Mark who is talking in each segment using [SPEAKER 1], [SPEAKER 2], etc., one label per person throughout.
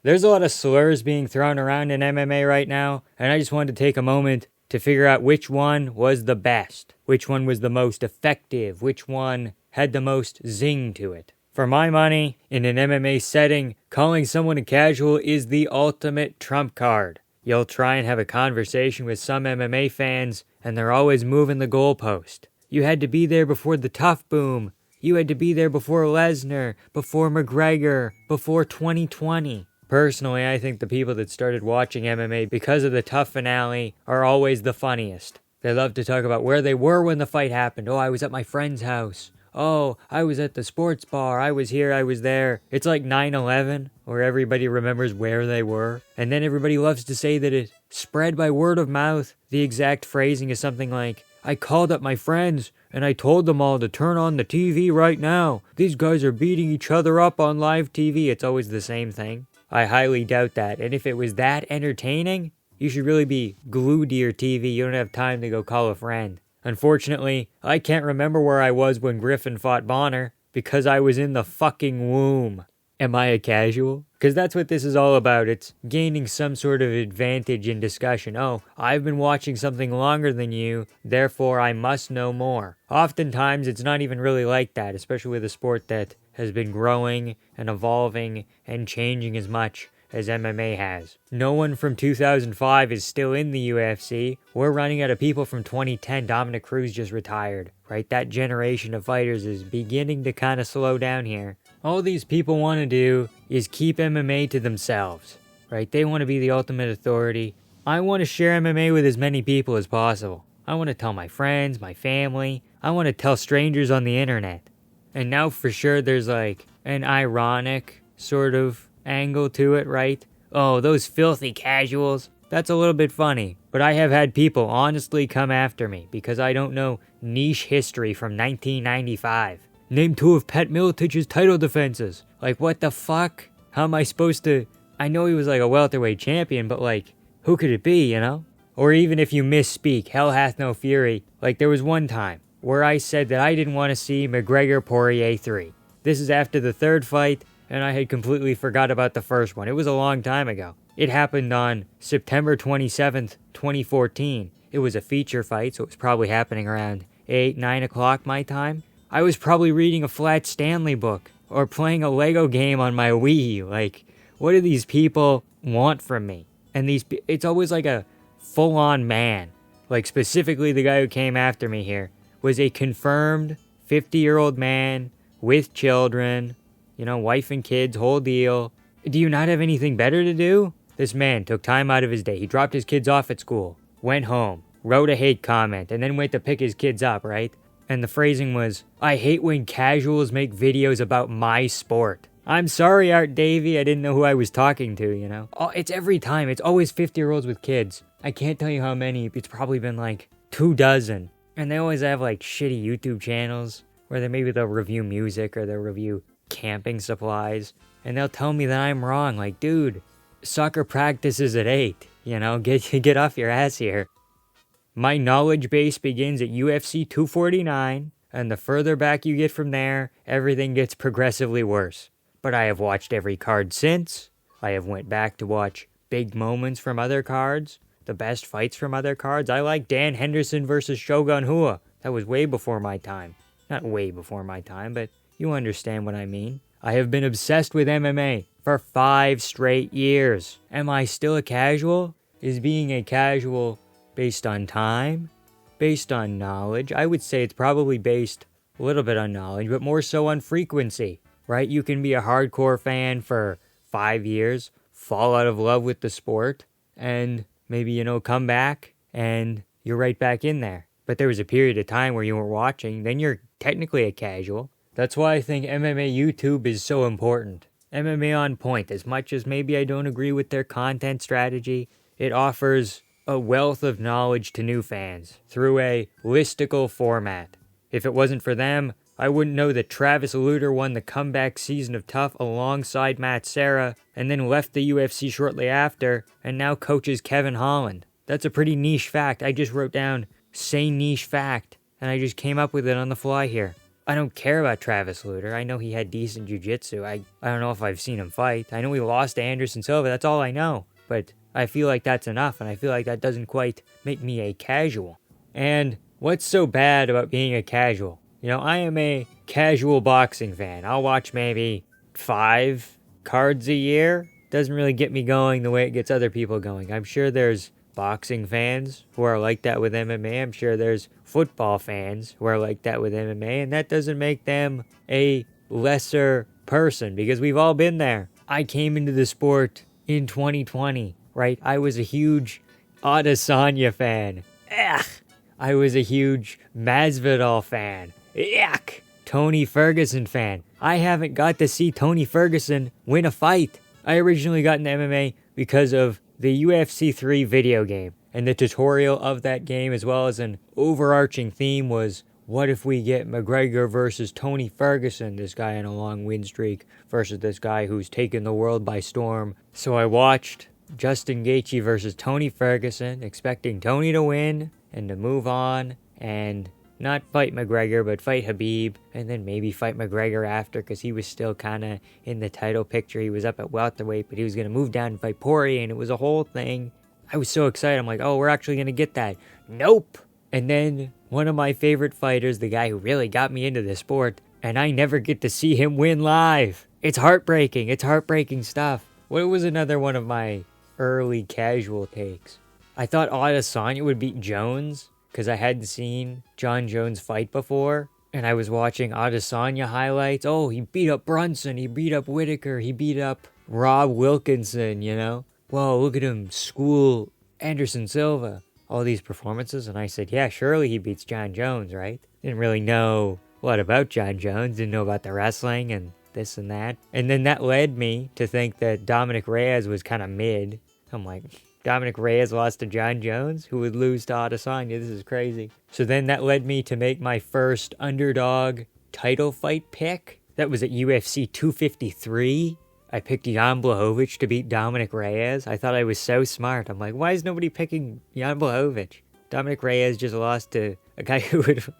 [SPEAKER 1] There's a lot of slurs being thrown around in MMA right now, and I just wanted to take a moment to figure out which one was the best, which one was the most effective, which one had the most zing to it. For my money, in an MMA setting, calling someone a casual is the ultimate trump card. You'll try and have a conversation with some MMA fans, and they're always moving the goalpost. You had to be there before the tough boom. You had to be there before Lesnar, before McGregor, before 2020. Personally, I think the people that started watching MMA because of the tough finale are always the funniest. They love to talk about where they were when the fight happened. Oh, I was at my friend's house. Oh, I was at the sports bar. I was here, I was there. It's like 9/11, where everybody remembers where they were. And then everybody loves to say that it spread by word of mouth. The exact phrasing is something like, I called up my friends and I told them all to turn on the TV right now. These guys are beating each other up on live TV. It's always the same thing. I highly doubt that. And if it was that entertaining, you should really be glued to your TV. You don't have time to go call a friend. Unfortunately, I can't remember where I was when Griffin fought Bonner because I was in the fucking womb. Am I a casual? Because that's what this is all about. It's gaining some sort of advantage in discussion. Oh, I've been watching something longer than you, therefore I must know more. Oftentimes, it's not even really like that, especially with a sport that has been growing and evolving and changing as much as MMA has. No one from 2005 is still in the UFC. We're running out of people from 2010. Dominic Cruz just retired, right? That generation of fighters is beginning to kind of slow down here. All these people want to do is keep MMA to themselves, right? They want to be the ultimate authority. I want to share MMA with as many people as possible. I want to tell my friends, my family. I want to tell strangers on the internet. And now for sure there's like an ironic sort of angle to it, right? Oh, those filthy casuals. That's a little bit funny. But I have had people honestly come after me because I don't know niche history from 1995. Name 2 of Pat Militich's title defenses. Like, what the fuck? How am I supposed to... I know he was like a welterweight champion, but like, who could it be, you know? Or even if you misspeak, hell hath no fury. Like, there was one time where I said that I didn't want to see McGregor-Poirier 3. This is after the third fight, and I had completely forgot about the first one. It was a long time ago. It happened on September 27th, 2014. It was a feature fight, so it was probably happening around 8, 9 o'clock my time. I was probably reading a Flat Stanley book or playing a Lego game on my Wii. Like, what do these people want from me? And it's always like a full-on man. Like, specifically the guy who came after me here was a confirmed 50-year-old man with children, you know, wife and kids, whole deal. Do you not have anything better to do? This man took time out of his day. He dropped his kids off at school, went home, wrote a hate comment, and then went to pick his kids up, right? And the phrasing was, I hate when casuals make videos about my sport. I'm sorry, Art Davey, I didn't know who I was talking to, you know? Oh, it's every time. It's always 50-year-olds with kids. I can't tell you how many. It's probably been like 24. And they always have like shitty YouTube channels where they'll review music or they'll review camping supplies. And they'll tell me that I'm wrong. Like, dude, soccer practice is at 8. You know, get off your ass here. My knowledge base begins at UFC 249, and the further back you get from there, everything gets progressively worse. But I have watched every card since. I have went back to watch big moments from other cards, the best fights from other cards. I like Dan Henderson versus Shogun Rua. That was way before my time. Not way before my time, but you understand what I mean. I have been obsessed with MMA for 5 straight years. Am I still a casual? Is being a casual based on time? Based on knowledge? I would say it's probably based a little bit on knowledge, but more so on frequency, right? You can be a hardcore fan for 5 years, fall out of love with the sport, and maybe, you know, come back and you're right back in there. But there was a period of time where you weren't watching, then you're technically a casual. That's why I think MMA YouTube is so important. MMA On Point, as much as maybe I don't agree with their content strategy, it offers a wealth of knowledge to new fans through a listicle format. If it wasn't for them, I wouldn't know that Travis Lutter won the comeback season of Tough alongside Matt Serra and then left the UFC shortly after and now coaches Kevin Holland. That's a pretty niche fact. I just wrote down, say niche fact, and I just came up with it on the fly here. I don't care about Travis Lutter. I know he had decent jiu-jitsu. I don't know if I've seen him fight. I know he lost to Anderson Silva. That's all I know. But I feel like that's enough, and I feel like that doesn't quite make me a casual. And what's so bad about being a casual? You know, I am a casual boxing fan. I'll watch maybe 5 cards a year. Doesn't really get me going the way it gets other people going. I'm sure there's boxing fans who are like that with MMA. I'm sure there's football fans who are like that with MMA, and that doesn't make them a lesser person because we've all been there. I came into the sport in 2020, right? I was a huge Adesanya fan. Ugh. I was a huge Masvidal fan. Yuck. Tony Ferguson fan. I haven't got to see Tony Ferguson win a fight. I originally got into MMA because of the UFC 3 video game, and the tutorial of that game, as well as an overarching theme, was what if we get McGregor versus Tony Ferguson, this guy on a long win streak, versus this guy who's taken the world by storm. So I watched Justin Gaethje versus Tony Ferguson, expecting Tony to win and to move on and not fight McGregor, but fight Khabib, and then maybe fight McGregor after, because he was still kind of in the title picture. He was up at welterweight, but he was going to move down and fight Poirier, and it was a whole thing. I was so excited. I'm like, oh, we're actually going to get that. Nope. And then one of my favorite fighters, the guy who really got me into the sport, and I never get to see him win live. It's heartbreaking. It's heartbreaking stuff. What was another one of my early casual takes? I thought Adesanya would beat Jones, because I hadn't seen John Jones fight before, and I was watching Adesanya highlights. Oh, he beat up Brunson, he beat up Whitaker, he beat up Rob Wilkinson, you know? Whoa, look at him school Anderson Silva. All these performances, and I said, yeah, surely he beats John Jones, right? Didn't really know a lot about John Jones, didn't know about the wrestling and this and that. And then that led me to think that Dominic Reyes was kind of mid. I'm like, Dominic Reyes lost to John Jones, who would lose to Adesanya. This is crazy. So then that led me to make my first underdog title fight pick. That was at UFC 253. I picked Jan Blachowicz to beat Dominic Reyes. I thought I was so smart. I'm like, why is nobody picking Jan Blachowicz? Dominic Reyes just lost to a guy who would,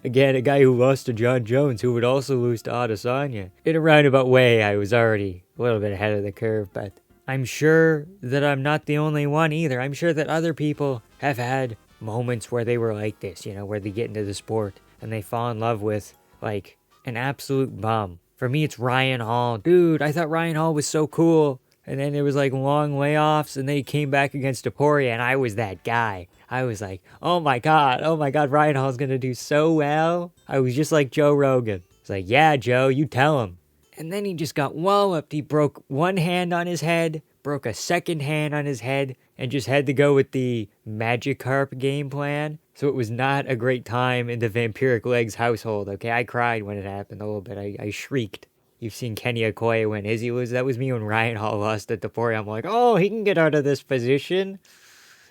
[SPEAKER 1] again, a guy who lost to John Jones, who would also lose to Adesanya. In a roundabout way, I was already a little bit ahead of the curve, but I'm sure that I'm not the only one either. I'm sure that other people have had moments where they were like this, you know, where they get into the sport and they fall in love with, like, an absolute bum. For me, it's Ryan Hall. Dude, I thought Ryan Hall was so cool. And then there was, like, long layoffs, and then he came back against Taporia, and I was that guy. I was like, oh my God, Ryan Hall's gonna do so well. I was just like Joe Rogan. It's like, yeah, Joe, you tell him. And then he just got walloped. He broke one hand on his head, broke a second hand on his head, and just had to go with the Magikarp game plan. So it was not a great time in the Vampiric Legs household, okay? I cried when it happened a little bit. I shrieked. You've seen Kenny Okoye win Izzy lose. That was me when Ryan Hall lost at Taporia. I'm like, oh, he can get out of this position.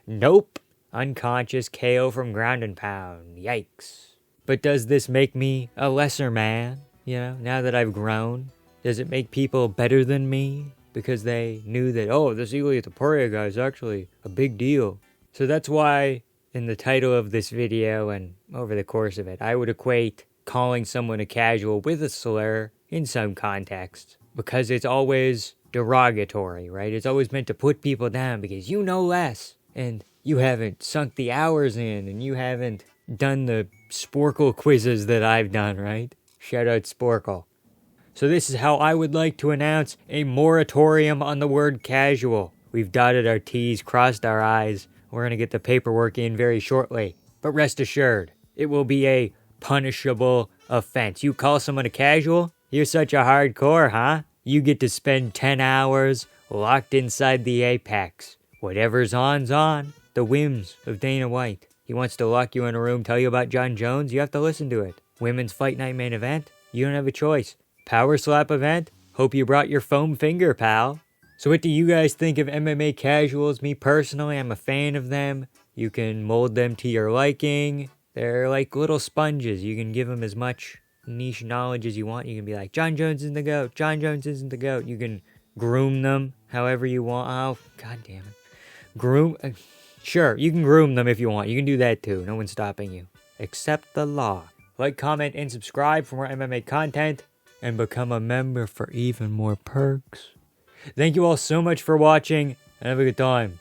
[SPEAKER 1] Nope. Unconscious KO from ground and pound. Yikes. But does this make me a lesser man? You know, now that I've grown, does it make people better than me? Because they knew that, oh, this Ilia Taporia guy is actually a big deal. So that's why in the title of this video and over the course of it, I would equate calling someone a casual with a slur in some context. Because it's always derogatory, right? It's always meant to put people down because you know less. And you haven't sunk the hours in, and you haven't done the Sporkle quizzes that I've done, right? Shout out Sporkle. So this is how I would like to announce a moratorium on the word casual. We've dotted our T's, crossed our I's. We're going to get the paperwork in very shortly. But rest assured, it will be a punishable offense. You call someone a casual? You're such a hardcore, huh? You get to spend 10 hours locked inside the apex. Whatever's on's on. The whims of Dana White. He wants to lock you in a room, tell you about John Jones. You have to listen to it. Women's Fight Night main event? You don't have a choice. Power slap event? Hope you brought your foam finger, pal. So what do you guys think of MMA casuals? Me personally, I'm a fan of them. You can mold them to your liking. They're like little sponges. You can give them as much niche knowledge as you want. You can be like, John Jones isn't the GOAT. John Jones isn't the GOAT. You can groom them however you want. Oh, God damn it. Sure, you can groom them if you want. You can do that too. No one's stopping you. Except the law. like, comment, and subscribe for more MMA content, and become a member for even more perks. Thank you all so much for watching, and have a good time.